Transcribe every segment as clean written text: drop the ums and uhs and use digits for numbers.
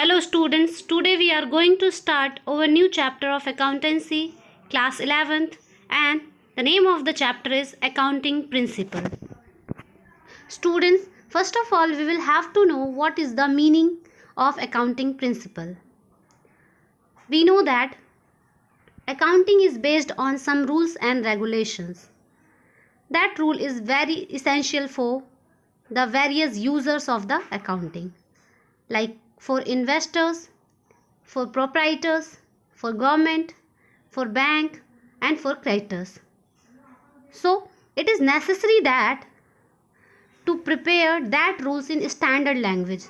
Hello students, today we are going to start our new chapter of accountancy, class 11th, and the name of the chapter is Accounting Principle. Students, first of all we will have to know what is the meaning of accounting principle. We know that accounting is based on some rules and regulations. That rule is very essential for the various users of the accounting, like for investors, for proprietors, for government, for bank, and for creditors. So it is necessary that to prepare that rules in standard language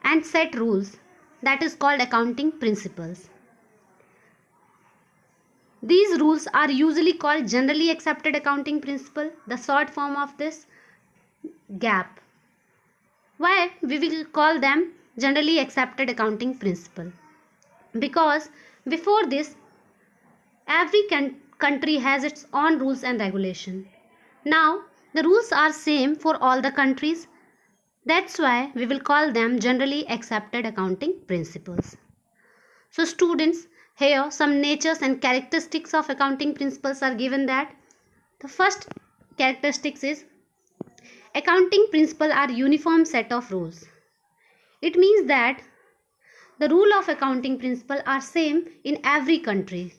and set rules, that is called accounting principles. These rules are usually called generally accepted accounting principle, the short form of this GAP. Why we will call them generally accepted accounting principle? Because before this every country has its own rules and regulation. Now the rules are same for all the countries. That's why we will call them generally accepted accounting principles. So students, here some natures and characteristics of accounting principles are given that the first characteristics is accounting principles are uniform set of rules. It means that the rule of accounting principle are same in every country,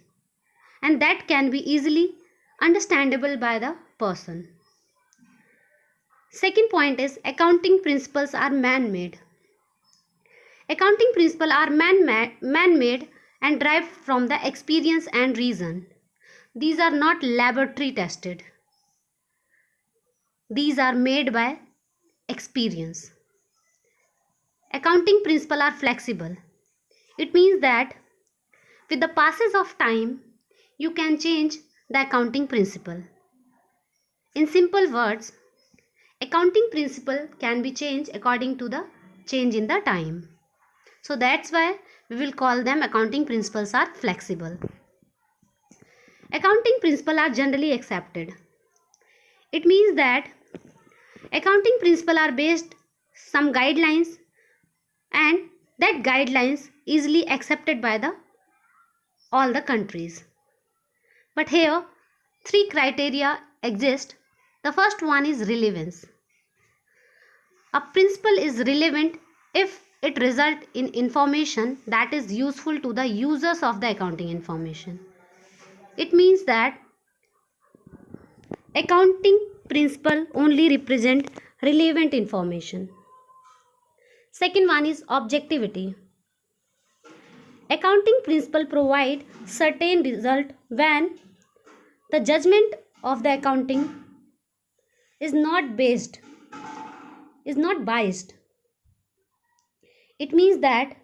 and that can be easily understandable by the person. Second point is accounting principles are man-made. Accounting principles are man-made and derived from the experience and reason. These are not laboratory tested. These are made by experience. Accounting principles are flexible. It means that with the passage of time, you can change the accounting principle. In simple words, accounting principle can be changed according to the change in the time. So that's why we will call them accounting principles are flexible. Accounting principles are generally accepted. It means that accounting principles are based some guidelines, and that guidelines easily accepted by the all the countries. But here three criteria exist. The first one is relevance. A principle is relevant if it results in information that is useful to the users of the accounting information. It means that accounting principle only represent relevant information. Second one is objectivity. Accounting principle provide certain result when the judgment of the accounting is not biased. It means that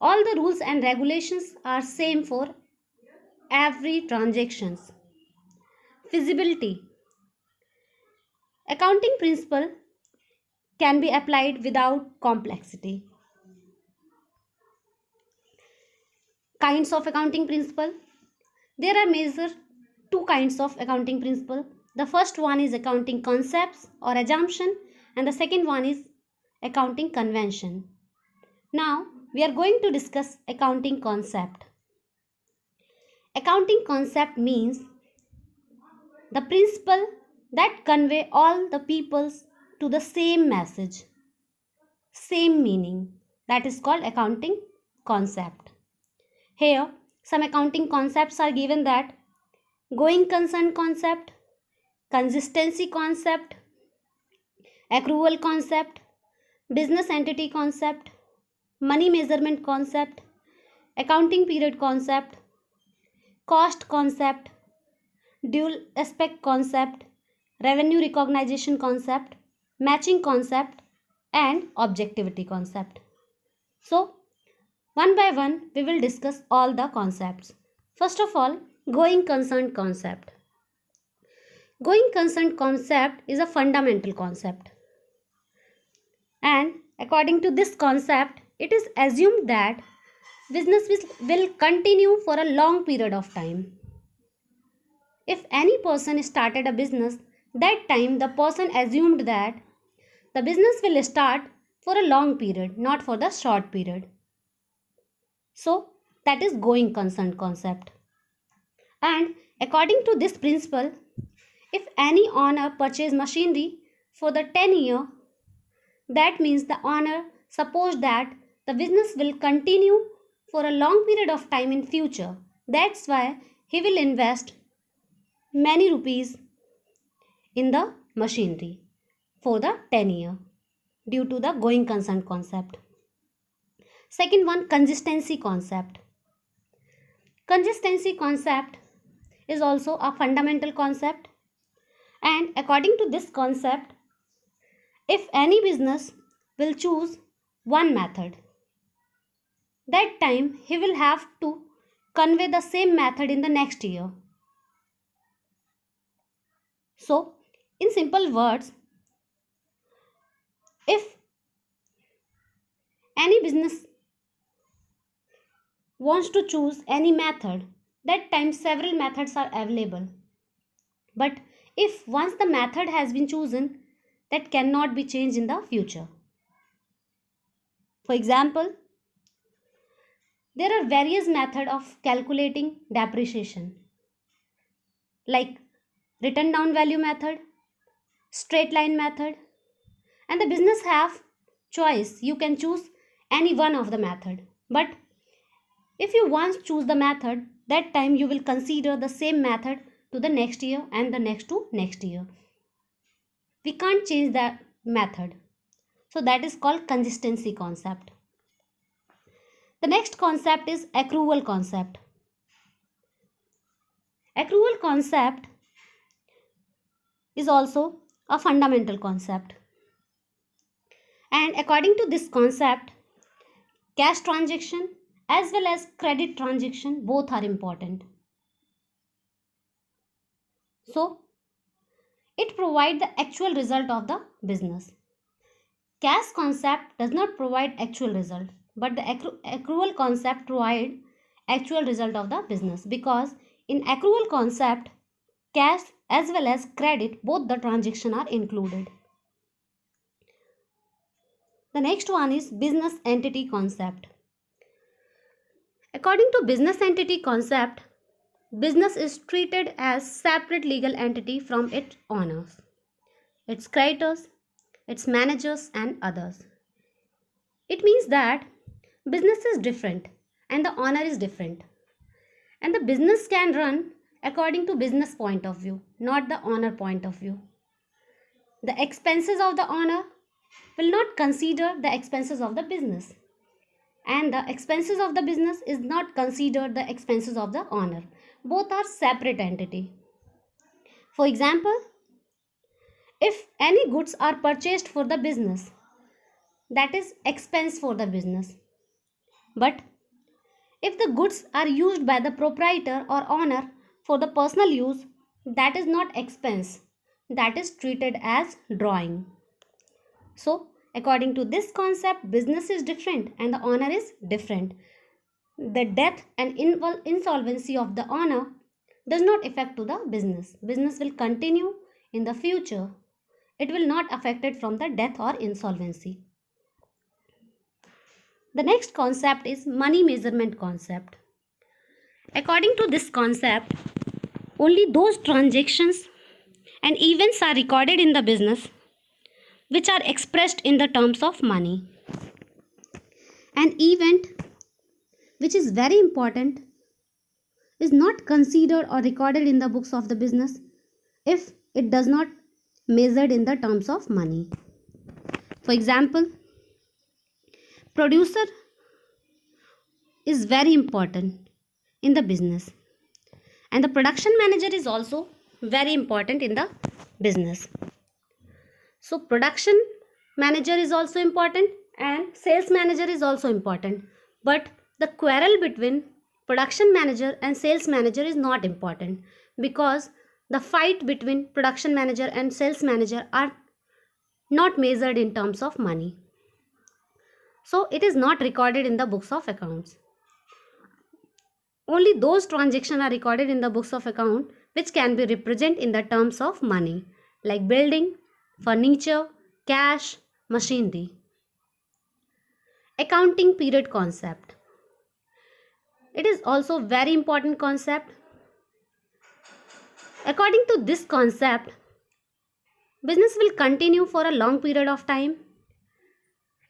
all the rules and regulations are same for every transactions. Feasibility. Accounting principle can be applied without complexity. Kinds of accounting principle. There are major two kinds of accounting principle. The first one is accounting concepts or assumption, and the second one is accounting convention. Now we are going to discuss accounting concept. Accounting concept means the principle that convey all the peoples to the same message, same meaning. That is called accounting concept. Here some accounting concepts are given that going concern concept, consistency concept, accrual concept, business entity concept, money measurement concept, accounting period concept, cost concept, dual aspect concept, revenue recognition concept, matching concept, and objectivity concept. So one by one we will discuss all the concepts. First of all, going concern concept. Going concern concept is a fundamental concept, and according to this concept it is assumed that business will continue for a long period of time. If any person started a business, that time the person assumed that the business will start for a long period, not for the short period. So that is going concern concept. And according to this principle, if any owner purchase machinery for the 10-year, that means the owner suppose that the business will continue for a long period of time in future. That's why he will invest many rupees in the machinery for the 10-year due to the going concern concept. Second one, consistency concept. Consistency concept is also a fundamental concept, and according to this concept, if any business will choose one method, that time he will have to convey the same method in the next year. So, in simple words, if any business wants to choose any method, that time several methods are available. But if once the method has been chosen, that cannot be changed in the future. For example, there are various methods of calculating depreciation, like written down value method, straight line method, and the business have choice. You can choose any one of the method. But if you once choose the method, that time you will consider the same method to the next year and the next to next year. We can't change that method. So that is called consistency concept. The next concept is accrual concept. Accrual concept is also a fundamental concept. And according to this concept, cash transaction as well as credit transaction both are important. So it provides the actual result of the business. Cash concept does not provide actual result, but the accrual concept provide actual result of the business, because in accrual concept, cash as well as credit, both the transaction are included. The next one is business entity concept. According to business entity concept, business is treated as separate legal entity from its owners, its creditors, its managers and others. It means that business is different and the owner is different. And the business can run according to business point of view, not the owner point of view. The expenses of the owner will not consider the expenses of the business, and the expenses of the business is not considered the expenses of the owner. Both are separate entity. For example, if any goods are purchased for the business, that is expense for the business. But if the goods are used by the proprietor or owner for the personal use, that is not expense, that is treated as drawing. So according to this concept, business is different and the owner is different. The death and insolvency of the owner does not affect to the business. Business will continue in the future. It will not affect it from the death or insolvency. The next concept is money measurement concept. According to this concept, only those transactions and events are recorded in the business which are expressed in the terms of money. An event which is very important is not considered or recorded in the books of the business if it does not measured in the terms of money. For example, producer is very important in the business, and the production manager is also very important in the business. So production manager is also important and sales manager is also important, but the quarrel between production manager and sales manager is not important, because the fight between production manager and sales manager are not measured in terms of money. So it is not recorded in the books of accounts. Only those transactions are recorded in the books of account which can be represented in the terms of money, like building, furniture, cash, machinery. accounting period concept. It is also very important concept. According to this concept, business will continue for a long period of time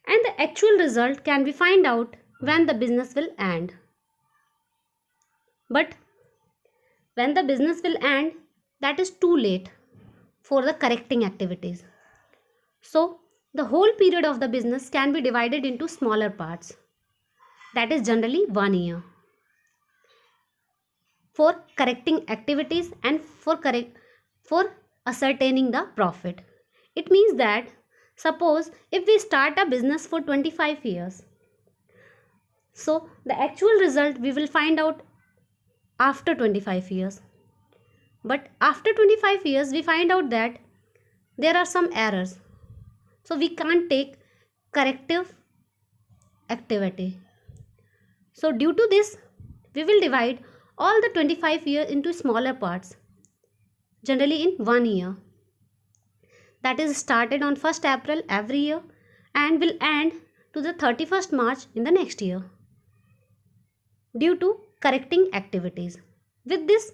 and the actual result can be find out when the business will end. But when the business will end, that is too late for the correcting activities. So the whole period of the business can be divided into smaller parts. That is generally 1 year for correcting activities and for ascertaining the profit. It means that suppose if we start a business for 25 years, so the actual result we will find out after 25 years. But after 25 years we find out that there are some errors. So we can't take corrective activity. So due to this, we will divide all the 25 years into smaller parts, generally in 1 year. That is started on 1st April every year and will end to the 31st March in the next year due to correcting activities. With this,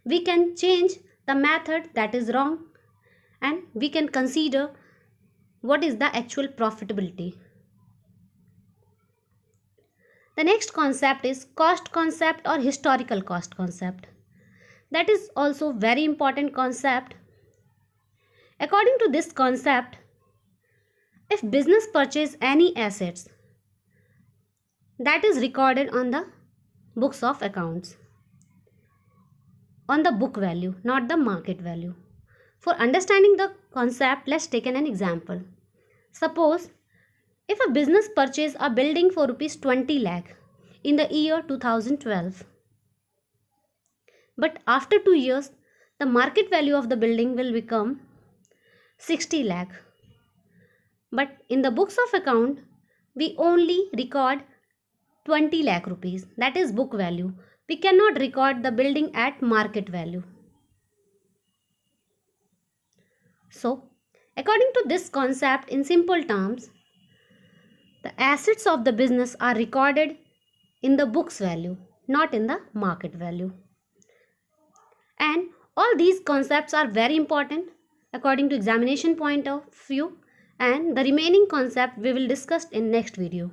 we can change the method that is wrong and we can consider what is the actual profitability. The next concept is cost concept or historical cost concept. That is also very important concept. According to this concept, if business purchase any assets, that is recorded on the books of accounts, on the book value, not the market value. For understanding the concept, let's take an example. Suppose if a business purchase a building for rupees 20 lakh in the year 2012, but after 2 years the market value of the building will become 60 lakh. But in the books of account we only record 20 lakh rupees, that is book value. We cannot record the building at market value. So according to this concept, in simple terms, the assets of the business are recorded in the books value, not in the market value. And all these concepts are very important according to examination point of view, and the remaining concept we will discuss in next video.